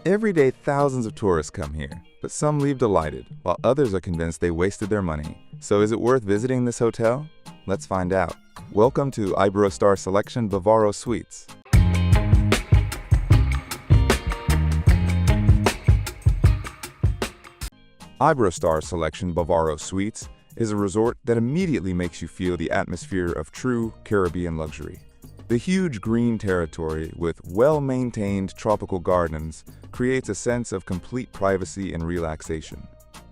Every day, thousands of tourists come here, but some leave delighted, while others are convinced they wasted their money. So is it worth visiting this hotel? Let's find out. Welcome to Iberostar Selection Bavaro Suites. Iberostar Selection Bavaro Suites is a resort that immediately makes you feel the atmosphere of true Caribbean luxury. The huge green territory with well-maintained tropical gardens creates a sense of complete privacy and relaxation.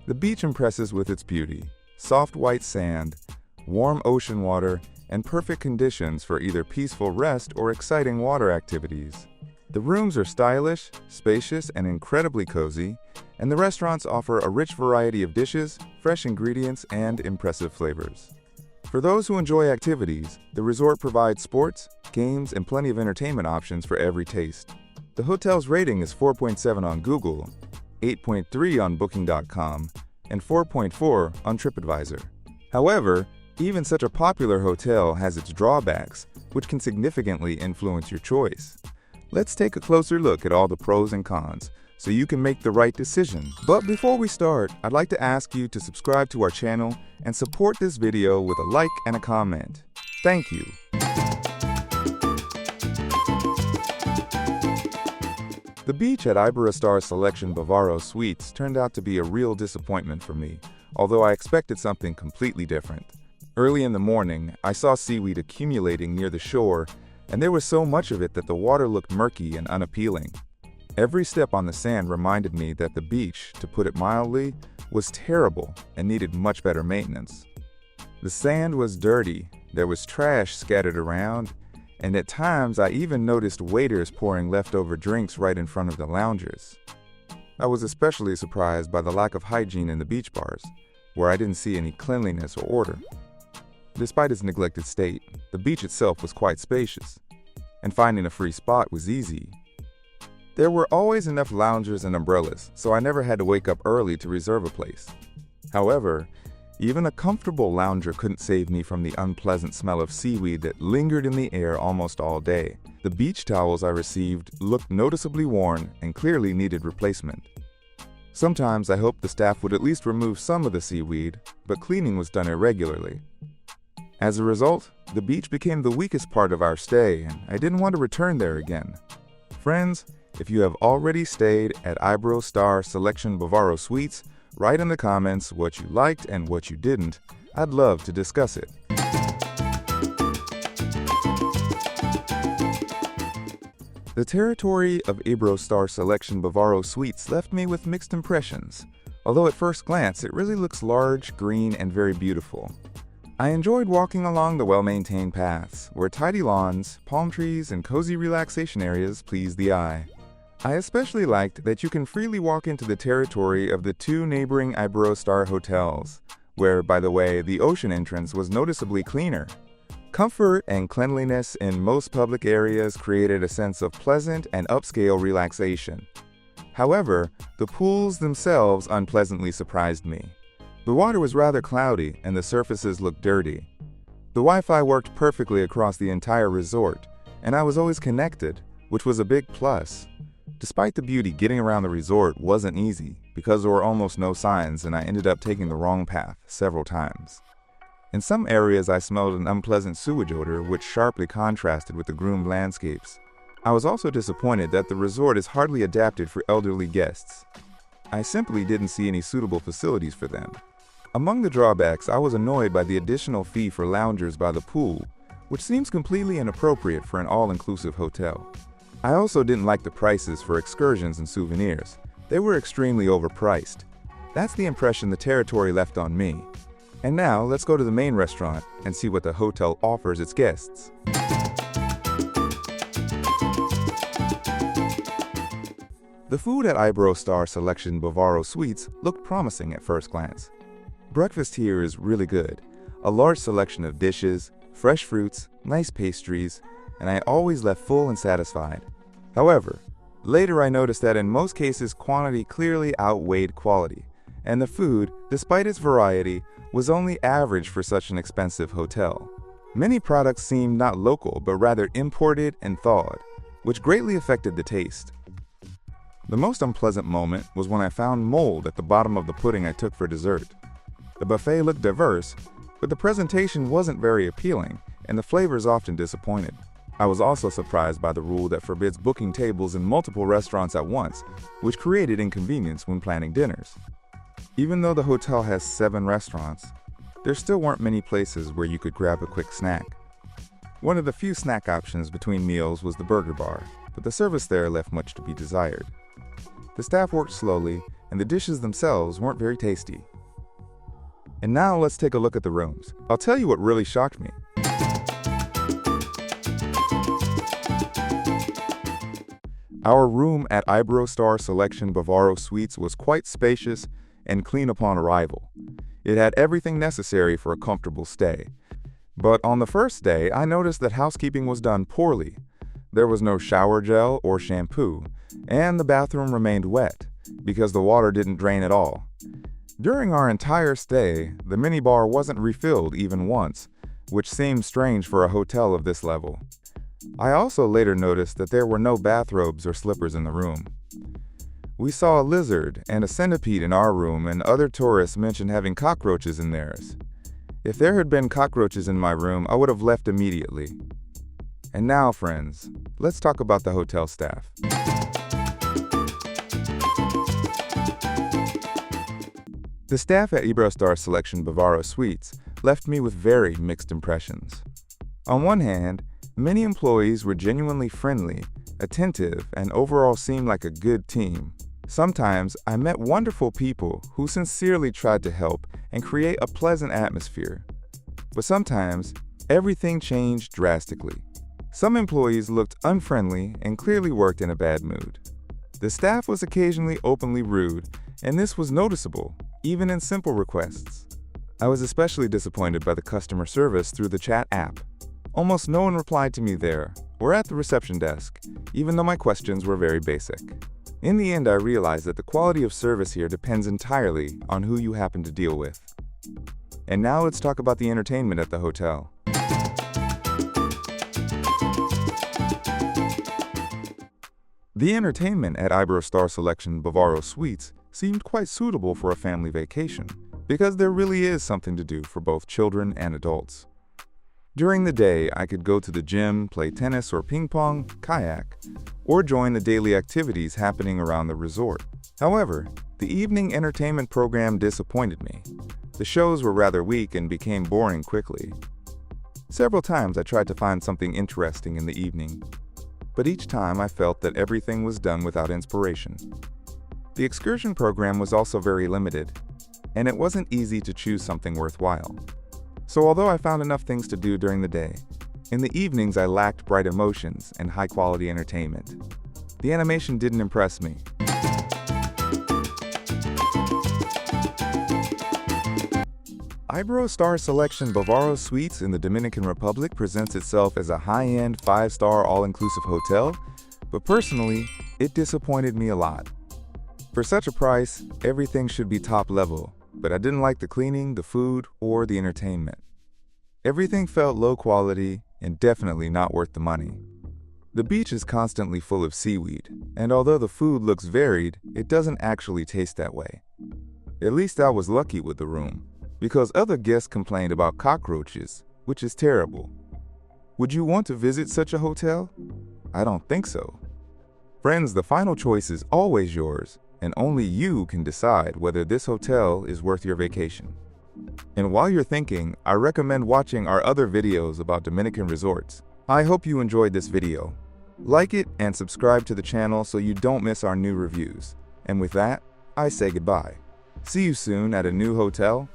The beach impresses with its beauty, soft white sand, warm ocean water, and perfect conditions for either peaceful rest or exciting water activities. The rooms are stylish, spacious, and incredibly cozy, and the restaurants offer a rich variety of dishes, fresh ingredients, and impressive flavors. For those who enjoy activities, the resort provides sports, games, and plenty of entertainment options for every taste. The hotel's rating is 4.7 on Google, 8.3 on Booking.com, and 4.4 on TripAdvisor. However, even such a popular hotel has its drawbacks, which can significantly influence your choice. Let's take a closer look at all the pros and cons, so you can make the right decision. But before we start, I'd like to ask you to subscribe to our channel and support this video with a like and a comment. Thank you. The beach at Iberostar Selection Bavaro Suites turned out to be a real disappointment for me, although I expected something completely different. Early in the morning, I saw seaweed accumulating near the shore, and there was so much of it that the water looked murky and unappealing. Every step on the sand reminded me that the beach, to put it mildly, was terrible and needed much better maintenance. The sand was dirty, there was trash scattered around, and at times I even noticed waiters pouring leftover drinks right in front of the loungers. I was especially surprised by the lack of hygiene in the beach bars, where I didn't see any cleanliness or order. Despite its neglected state, the beach itself was quite spacious, and finding a free spot was easy. There were always enough loungers and umbrellas, so I never had to wake up early to reserve a place. However, even a comfortable lounger couldn't save me from the unpleasant smell of seaweed that lingered in the air almost all day. The beach towels I received looked noticeably worn and clearly needed replacement. Sometimes I hoped the staff would at least remove some of the seaweed, but cleaning was done irregularly. As a result, the beach became the weakest part of our stay, and I didn't want to return there again. Friends, if you have already stayed at Iberostar Selection Bavaro Suites, write in the comments what you liked and what you didn't. I'd love to discuss it. The territory of Iberostar Selection Bavaro Suites left me with mixed impressions, although at first glance it really looks large, green, and very beautiful. I enjoyed walking along the well-maintained paths, where tidy lawns, palm trees, and cozy relaxation areas please the eye. I especially liked that you can freely walk into the territory of the two neighboring Iberostar hotels, where, by the way, the ocean entrance was noticeably cleaner. Comfort and cleanliness in most public areas created a sense of pleasant and upscale relaxation. However, the pools themselves unpleasantly surprised me. The water was rather cloudy and the surfaces looked dirty. The Wi-Fi worked perfectly across the entire resort, and I was always connected, which was a big plus. Despite the beauty, getting around the resort wasn't easy because there were almost no signs and I ended up taking the wrong path several times. In some areas I smelled an unpleasant sewage odor which sharply contrasted with the groomed landscapes. I was also disappointed that the resort is hardly adapted for elderly guests. I simply didn't see any suitable facilities for them. Among the drawbacks, I was annoyed by the additional fee for loungers by the pool, which seems completely inappropriate for an all-inclusive hotel. I also didn't like the prices for excursions and souvenirs. They were extremely overpriced. That's the impression the territory left on me. And now, let's go to the main restaurant and see what the hotel offers its guests. The food at Iberostar Selection Bavaro Suites looked promising at first glance. Breakfast here is really good. A large selection of dishes, fresh fruits, nice pastries, and I always left full and satisfied. However, later I noticed that in most cases quantity clearly outweighed quality, and the food, despite its variety, was only average for such an expensive hotel. Many products seemed not local but rather imported and thawed, which greatly affected the taste. The most unpleasant moment was when I found mold at the bottom of the pudding I took for dessert. The buffet looked diverse, but the presentation wasn't very appealing, and the flavors often disappointed. I was also surprised by the rule that forbids booking tables in multiple restaurants at once, which created inconvenience when planning dinners. Even though the hotel has 7 restaurants, there still weren't many places where you could grab a quick snack. One of the few snack options between meals was the burger bar, but the service there left much to be desired. The staff worked slowly, and the dishes themselves weren't very tasty. And now let's take a look at the rooms. I'll tell you what really shocked me. Our room at Iberostar Selection Bavaro Suites was quite spacious and clean upon arrival. It had everything necessary for a comfortable stay. But on the first day, I noticed that housekeeping was done poorly. There was no shower gel or shampoo, and the bathroom remained wet because the water didn't drain at all. During our entire stay, the minibar wasn't refilled even once, which seemed strange for a hotel of this level. I also later noticed that there were no bathrobes or slippers in the room. We saw a lizard and a centipede in our room, and other tourists mentioned having cockroaches in theirs. If there had been cockroaches in my room, I would have left immediately. And now, friends, let's talk about the hotel staff. The staff at Iberostar Selection Bavaro Suites left me with very mixed impressions. On one hand, many employees were genuinely friendly, attentive, and overall seemed like a good team. Sometimes I met wonderful people who sincerely tried to help and create a pleasant atmosphere. But sometimes, everything changed drastically. Some employees looked unfriendly and clearly worked in a bad mood. The staff was occasionally openly rude, and this was noticeable, even in simple requests. I was especially disappointed by the customer service through the chat app. Almost no one replied to me there or at the reception desk, even though my questions were very basic. In the end, I realized that the quality of service here depends entirely on who you happen to deal with. And now let's talk about the entertainment at the hotel. The entertainment at Iberostar Selection Bavaro Suites seemed quite suitable for a family vacation, because there really is something to do for both children and adults. During the day, I could go to the gym, play tennis or ping pong, kayak, or join the daily activities happening around the resort. However, the evening entertainment program disappointed me. The shows were rather weak and became boring quickly. Several times I tried to find something interesting in the evening, but each time I felt that everything was done without inspiration. The excursion program was also very limited, and it wasn't easy to choose something worthwhile. So although I found enough things to do during the day, in the evenings I lacked bright emotions and high-quality entertainment. The animation didn't impress me. Iberostar Selection Bavaro Suites in the Dominican Republic presents itself as a high-end 5-star all-inclusive hotel, but personally, it disappointed me a lot. For such a price, everything should be top level, but I didn't like the cleaning, the food, or the entertainment. Everything felt low quality and definitely not worth the money. The beach is constantly full of seaweed, and although the food looks varied, it doesn't actually taste that way. At least I was lucky with the room, because other guests complained about cockroaches, which is terrible. Would you want to visit such a hotel? I don't think so. Friends, the final choice is always yours, and only you can decide whether this hotel is worth your vacation. And while you're thinking, I recommend watching our other videos about Dominican resorts. I hope you enjoyed this video. Like it and subscribe to the channel so you don't miss our new reviews. And with that, I say goodbye. See you soon at a new hotel.